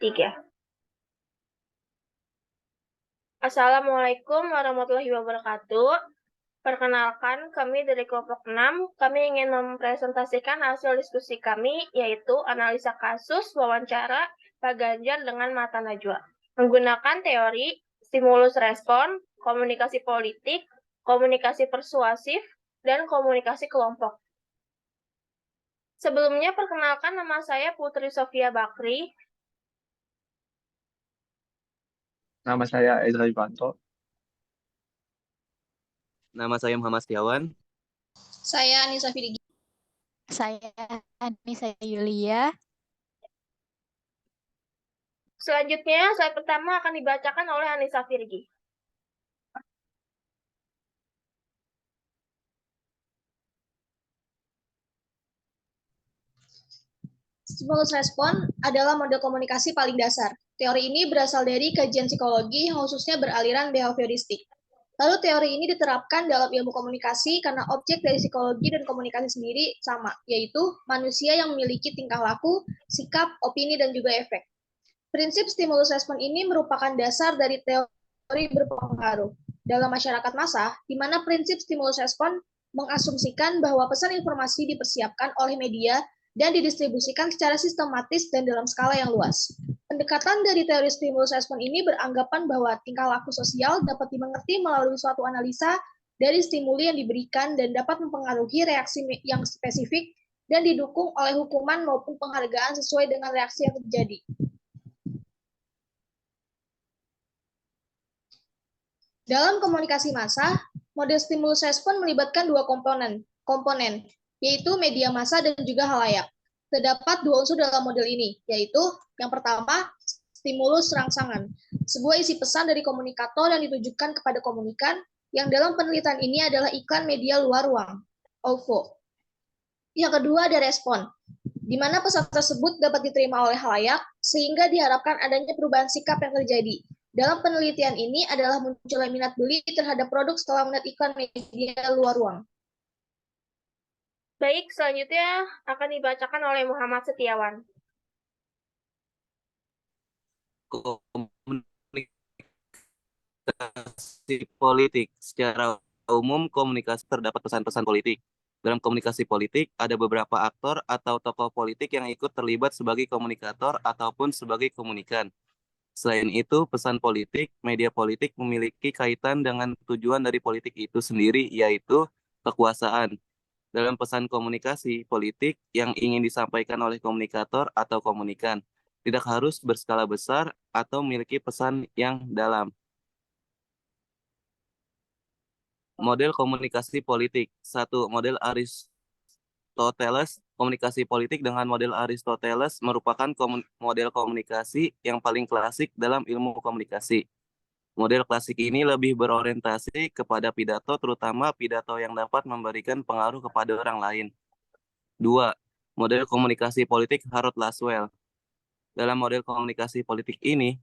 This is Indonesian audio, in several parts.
3. Assalamualaikum warahmatullahi wabarakatuh. Perkenalkan, kami dari kelompok 6. Kami ingin mempresentasikan hasil diskusi kami, yaitu analisa kasus wawancara Pak Ganjar dengan Mata Najwa, menggunakan teori stimulus respon, komunikasi politik, komunikasi persuasif, dan komunikasi kelompok. Sebelumnya, perkenalkan, nama saya Putri Sofia Bakri. Nama saya Ezra Ivanto. Nama saya Muhammad Setiawan. Saya Anissa Firigi. Saya Anissa Yulia. Selanjutnya, slide pertama akan dibacakan oleh Anissa Firigi. Stimulus respon adalah model komunikasi paling dasar. Teori ini berasal dari kajian psikologi, khususnya beraliran behavioristik. Lalu teori ini diterapkan dalam ilmu komunikasi karena objek dari psikologi dan komunikasi sendiri sama, yaitu manusia yang memiliki tingkah laku, sikap, opini, dan juga efek. Prinsip stimulus respon ini merupakan dasar dari teori berpengaruh dalam masyarakat massa, di mana prinsip stimulus respon mengasumsikan bahwa pesan informasi dipersiapkan oleh media dan didistribusikan secara sistematis dan dalam skala yang luas. Pendekatan dari teori stimulus respon ini beranggapan bahwa tingkah laku sosial dapat dimengerti melalui suatu analisa dari stimuli yang diberikan dan dapat mempengaruhi reaksi yang spesifik dan didukung oleh hukuman maupun penghargaan sesuai dengan reaksi yang terjadi. Dalam komunikasi massa, model stimulus respon melibatkan dua komponen, yaitu media massa dan juga halayak. Terdapat dua unsur dalam model ini, yaitu yang pertama, stimulus rangsangan, sebuah isi pesan dari komunikator yang ditujukan kepada komunikan, yang dalam penelitian ini adalah iklan media luar ruang, OVO. Yang kedua ada respon, di mana pesan tersebut dapat diterima oleh halayak, sehingga diharapkan adanya perubahan sikap yang terjadi. Dalam penelitian ini adalah munculnya minat beli terhadap produk setelah melihat iklan media luar ruang. Baik, selanjutnya akan dibacakan oleh Muhammad Setiawan. Komunikasi politik. Secara umum, komunikasi terdapat pesan-pesan politik. Dalam komunikasi politik, ada beberapa aktor atau tokoh politik yang ikut terlibat sebagai komunikator ataupun sebagai komunikan. Selain itu, pesan politik, media politik memiliki kaitan dengan tujuan dari politik itu sendiri, yaitu kekuasaan. Dalam pesan komunikasi politik yang ingin disampaikan oleh komunikator atau komunikan, tidak harus berskala besar atau memiliki pesan yang dalam. Model komunikasi politik. 1. Model Aristoteles. Komunikasi politik dengan model Aristoteles merupakan model komunikasi yang paling klasik dalam ilmu komunikasi. Model klasik ini lebih berorientasi kepada pidato, terutama pidato yang dapat memberikan pengaruh kepada orang lain. 2. Model komunikasi politik Harold Laswell. Dalam model komunikasi politik ini,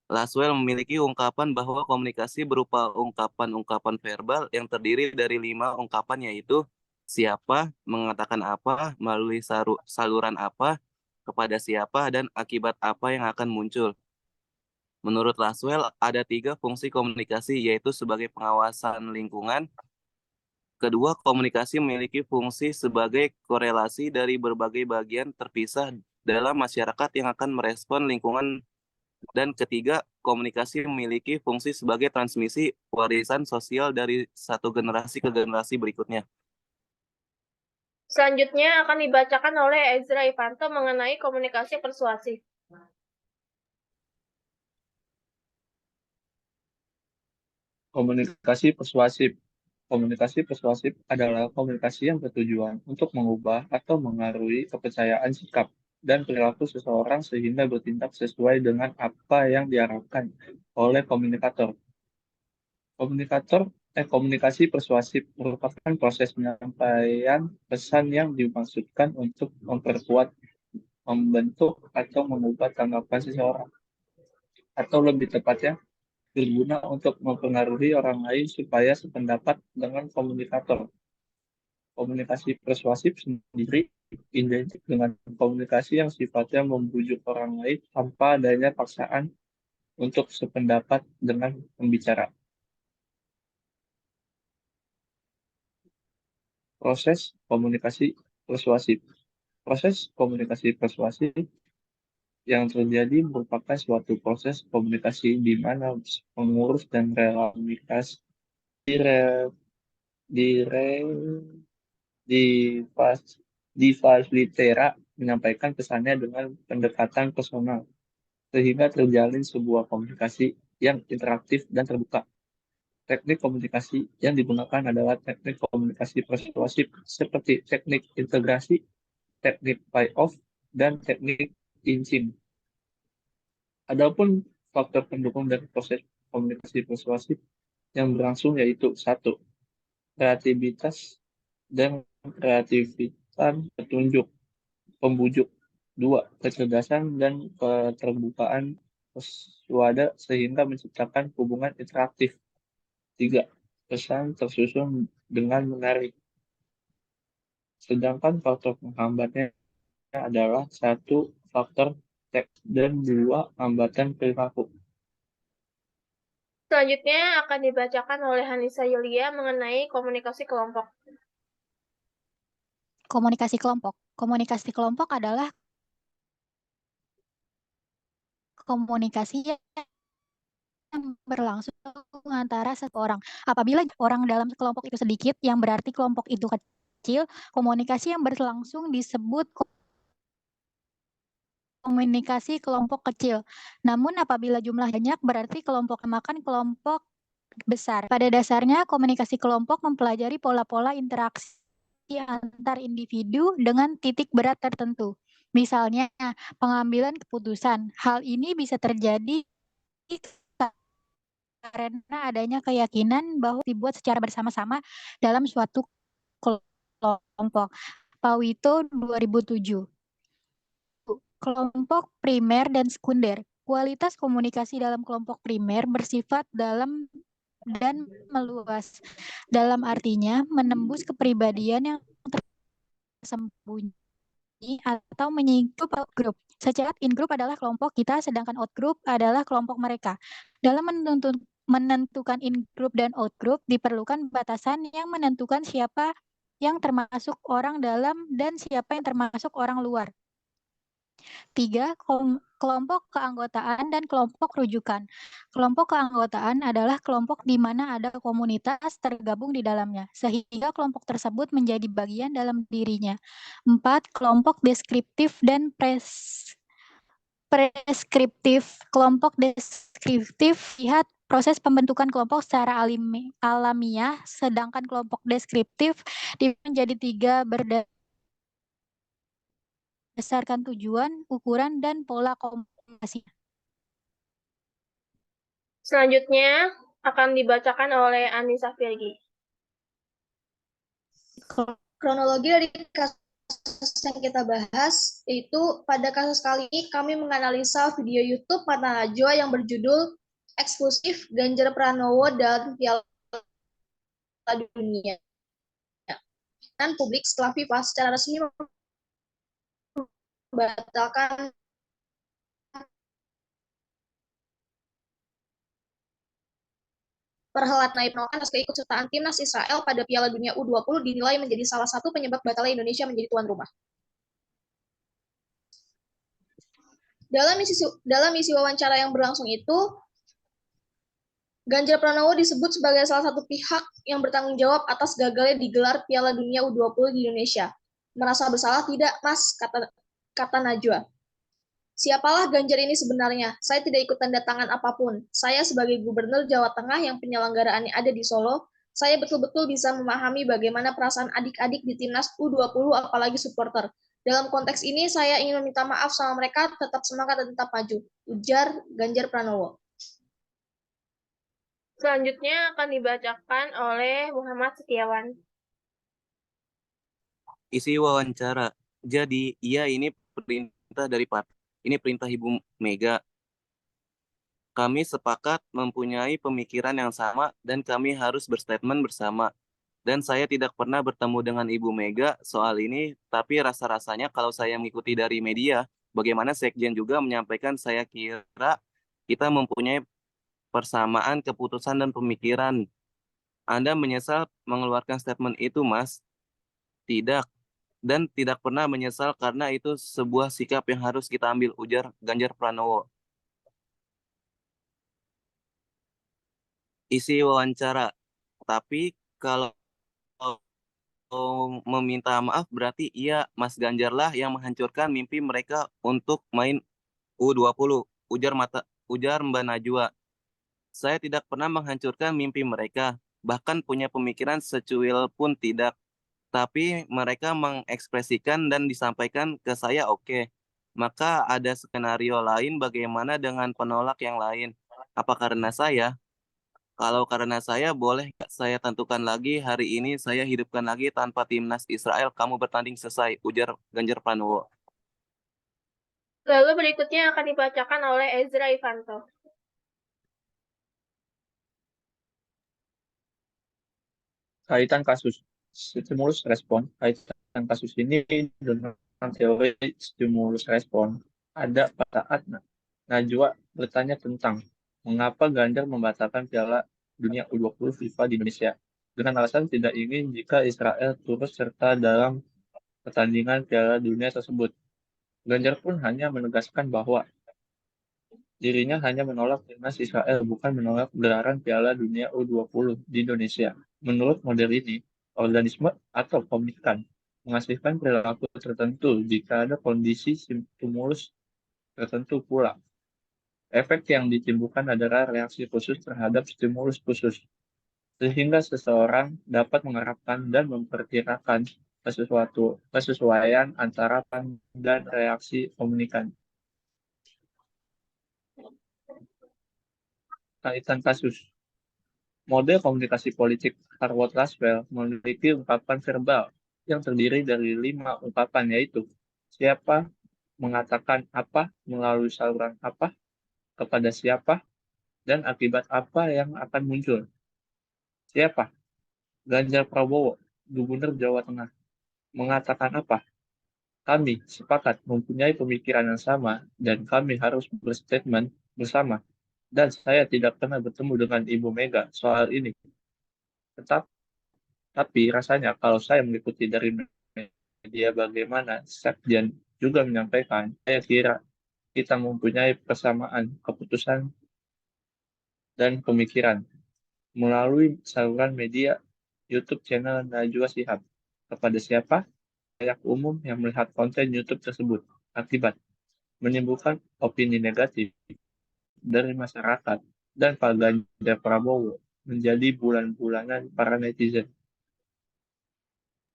Laswell memiliki ungkapan bahwa komunikasi berupa ungkapan-ungkapan verbal yang terdiri dari 5 ungkapan, yaitu siapa, mengatakan apa, melalui saluran apa, kepada siapa, dan akibat apa yang akan muncul. Menurut Laswell, ada 3 fungsi komunikasi, yaitu sebagai pengawasan lingkungan. Kedua, komunikasi memiliki fungsi sebagai korelasi dari berbagai bagian terpisah dalam masyarakat yang akan merespon lingkungan. Dan ketiga, komunikasi memiliki fungsi sebagai transmisi warisan sosial dari satu generasi ke generasi berikutnya. Selanjutnya akan dibacakan oleh Ezra Ivanto mengenai komunikasi persuasif. Komunikasi persuasif. Komunikasi persuasif adalah komunikasi yang bertujuan untuk mengubah atau mengaruhi kepercayaan sikap dan perilaku seseorang sehingga bertindak sesuai dengan apa yang diharapkan oleh komunikator. Komunikasi persuasif merupakan proses penyampaian pesan yang dimaksudkan untuk memperkuat, membentuk, atau mengubah tanggapan seseorang. Atau lebih tepatnya, berguna untuk mempengaruhi orang lain supaya sependapat dengan komunikator. Komunikasi persuasif sendiri identik dengan komunikasi yang sifatnya membujuk orang lain tanpa adanya paksaan untuk sependapat dengan pembicara. Proses komunikasi persuasif. Proses komunikasi persuasif yang terjadi merupakan suatu proses komunikasi di mana pengurus dan realitas difasilitera menyampaikan pesannya dengan pendekatan personal, sehingga terjalin sebuah komunikasi yang interaktif dan terbuka. Teknik komunikasi yang digunakan adalah teknik komunikasi persuasif seperti teknik integrasi, teknik payoff, dan teknik incin. Adapun faktor pendukung dari proses komunikasi persuasif yang berlangsung yaitu 1. Kreativitas dan kreativitas petunjuk, pembujuk. 2. Kecerdasan dan keterbukaan persuada sehingga menciptakan hubungan interaktif. 3. Pesan tersusun dengan menarik. Sedangkan faktor penghambatnya adalah 1. Faktor teks dan 2. hambatan perilaku. Selanjutnya akan dibacakan oleh Hanisa Yulia mengenai komunikasi kelompok. Komunikasi kelompok. Komunikasi kelompok adalah komunikasi yang berlangsung antara seseorang. Apabila orang dalam kelompok itu sedikit, yang berarti kelompok itu kecil, komunikasi yang berlangsung disebut komunikasi kelompok kecil. Namun apabila jumlah banyak, berarti kelompok makan kelompok besar. Pada dasarnya, komunikasi kelompok mempelajari pola-pola interaksi antar individu dengan titik berat tertentu. Misalnya, pengambilan keputusan. Hal ini bisa terjadi karena adanya keyakinan bahwa dibuat secara bersama-sama dalam suatu kelompok. Pawito 2007. Kelompok primer dan sekunder. Kualitas komunikasi dalam kelompok primer bersifat dalam dan meluas. Dalam artinya menembus kepribadian yang tersembunyi atau menyingkup outgroup. Secara in-group adalah kelompok kita, sedangkan out-group adalah kelompok mereka. Dalam menentukan in-group dan out-group, diperlukan batasan yang menentukan siapa yang termasuk orang dalam dan siapa yang termasuk orang luar. 3. Kelompok keanggotaan dan kelompok rujukan. Kelompok keanggotaan adalah kelompok di mana ada komunitas tergabung di dalamnya, sehingga kelompok tersebut menjadi bagian dalam dirinya. 4. Kelompok deskriptif dan preskriptif. Kelompok deskriptif lihat proses pembentukan kelompok secara alamiah, sedangkan kelompok deskriptif menjadi 3 berdasarkan tujuan, ukuran, dan pola komunikasi. Selanjutnya akan dibacakan oleh Anissa Virgi. Kronologi dari kasus yang kita bahas, yaitu pada kasus kali ini kami menganalisa video YouTube Mata Najwa yang berjudul Eksklusif Ganjar Pranowo dan Piala Dunia. Dan publik setelah FIFA secara resmi membatalkan perhelatan naib penolakan atas keikutsertaan timnas Israel pada Piala Dunia U20 dinilai menjadi salah satu penyebab batalnya Indonesia menjadi tuan rumah. Dalam isi wawancara yang berlangsung itu, Ganjar Pranowo disebut sebagai salah satu pihak yang bertanggung jawab atas gagalnya digelar Piala Dunia U20 di Indonesia. Merasa bersalah tidak, Mas, kata Najwa. Siapalah Ganjar ini sebenarnya? Saya tidak ikut tanda tangan apapun. Saya sebagai Gubernur Jawa Tengah yang penyelenggaraannya ada di Solo, saya betul-betul bisa memahami bagaimana perasaan adik-adik di timnas U20 apalagi supporter. Dalam konteks ini saya ingin meminta maaf sama mereka, tetap semangat dan tetap maju. Ujar Ganjar Pranowo. Selanjutnya akan dibacakan oleh Muhammad Setiawan. Isi wawancara. Jadi, iya ini perintah dari partai. Ini perintah Ibu Mega. Kami sepakat mempunyai pemikiran yang sama dan kami harus berstatement bersama. Dan saya tidak pernah bertemu dengan Ibu Mega soal ini, tapi rasa-rasanya kalau saya mengikuti dari media, bagaimana Sekjen juga menyampaikan, saya kira kita mempunyai persamaan keputusan dan pemikiran. Anda menyesal mengeluarkan statement itu, Mas? Tidak. Dan tidak pernah menyesal karena itu sebuah sikap yang harus kita ambil, ujar Ganjar Pranowo. Isi wawancara. Tapi kalau meminta maaf berarti iya Mas Ganjar lah yang menghancurkan mimpi mereka untuk main U20, ujar Mbak Najwa. Saya tidak pernah menghancurkan mimpi mereka, bahkan punya pemikiran secuil pun tidak. Tapi mereka mengekspresikan dan disampaikan ke saya oke. Maka ada skenario lain bagaimana dengan penolak yang lain. Apa karena saya? Kalau karena saya, boleh nggak saya tentukan lagi hari ini saya hidupkan lagi tanpa timnas Israel, kamu bertanding selesai, ujar Ganjar Pranowo. Lalu berikutnya akan dibacakan oleh Ezra Ivanto. Kaitan kasus stimulus respon. Kaitan kasus ini dengan teori stimulus respon. Ada pada saat Najwa bertanya tentang mengapa Ganjar membatalkan Piala Dunia U20 FIFA di Indonesia dengan alasan tidak ingin jika Israel turut serta dalam pertandingan Piala Dunia tersebut. Ganjar pun hanya menegaskan bahwa dirinya hanya menolak timnas Israel, bukan menolak gelaran Piala Dunia U20 di Indonesia. Menurut model ini, organisme atau komunikan menghasilkan perilaku tertentu jika ada kondisi stimulus tertentu pula. Efek yang ditimbulkan adalah reaksi khusus terhadap stimulus khusus, sehingga seseorang dapat mengharapkan dan memperkirakan kesesuaian antara dan reaksi komunikan. Kaitan kasus. Model komunikasi politik Harvard Laswell memiliki ungkapan verbal yang terdiri dari 5 ungkapan, yaitu siapa, mengatakan apa, melalui saluran apa, kepada siapa, dan akibat apa yang akan muncul. Siapa? Ganjar Prabowo, Gubernur Jawa Tengah. Mengatakan apa? Kami sepakat mempunyai pemikiran yang sama dan kami harus berstatement bersama. Dan saya tidak pernah bertemu dengan Ibu Mega soal ini. Tapi rasanya kalau saya mengikuti dari media bagaimana Sekjen juga menyampaikan, saya kira kita mempunyai persamaan keputusan dan pemikiran melalui saluran media YouTube channel Najwa Shihab. Kepada siapa? Layak umum yang melihat konten YouTube tersebut akibat menimbulkan opini negatif dari masyarakat dan Pak Ganjar Prabowo menjadi bulan-bulanan para netizen.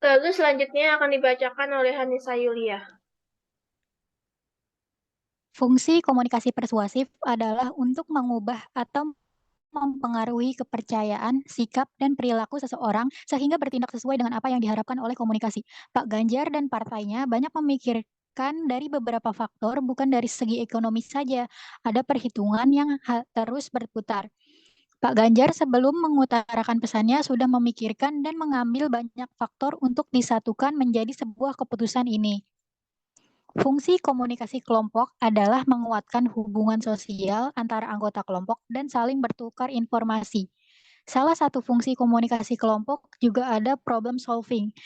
Lalu selanjutnya akan dibacakan oleh Hanisa Yulia. Fungsi komunikasi persuasif adalah untuk mengubah atau mempengaruhi kepercayaan, sikap, dan perilaku seseorang sehingga bertindak sesuai dengan apa yang diharapkan oleh komunikasi. Pak Ganjar dan partainya banyak memikirkan dari beberapa faktor, bukan dari segi ekonomis saja. Ada perhitungan yang terus berputar. Pak Ganjar sebelum mengutarakan pesannya sudah memikirkan dan mengambil banyak faktor untuk disatukan menjadi sebuah keputusan ini. Fungsi komunikasi kelompok adalah menguatkan hubungan sosial antara anggota kelompok dan saling bertukar informasi. Salah satu fungsi komunikasi kelompok juga ada problem solving.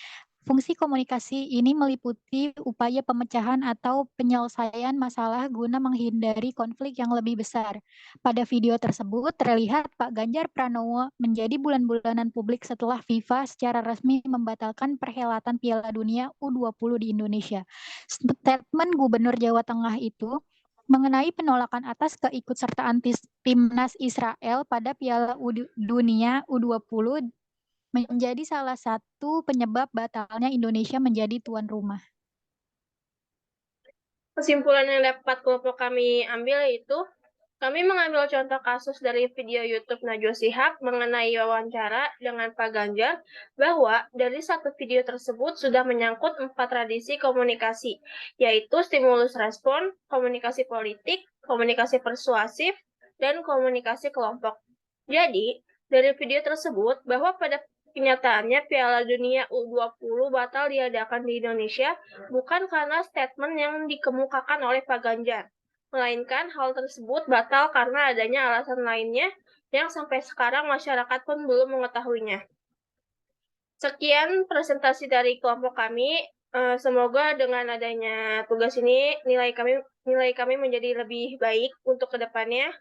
Fungsi komunikasi ini meliputi upaya pemecahan atau penyelesaian masalah guna menghindari konflik yang lebih besar. Pada video tersebut terlihat Pak Ganjar Pranowo menjadi bulan-bulanan publik setelah FIFA secara resmi membatalkan perhelatan Piala Dunia U20 di Indonesia. Statement Gubernur Jawa Tengah itu mengenai penolakan atas keikutsertaan timnas Israel pada Piala Dunia U20 menjadi salah satu penyebab batalnya Indonesia menjadi tuan rumah. Kesimpulan yang dapat kelompok kami ambil yaitu, kami mengambil contoh kasus dari video YouTube Najwa Shihab mengenai wawancara dengan Pak Ganjar, bahwa dari satu video tersebut sudah menyangkut 4 tradisi komunikasi, yaitu stimulus respon, komunikasi politik, komunikasi persuasif, dan komunikasi kelompok. Jadi, dari video tersebut, bahwa pada Kenyataannya Piala Dunia U20 batal diadakan di Indonesia bukan karena statement yang dikemukakan oleh Pak Ganjar, melainkan hal tersebut batal karena adanya alasan lainnya yang sampai sekarang masyarakat pun belum mengetahuinya. Sekian presentasi dari kelompok kami. Semoga dengan adanya tugas ini nilai kami menjadi lebih baik untuk kedepannya.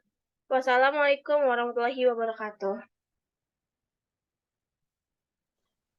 Wassalamualaikum warahmatullahi wabarakatuh.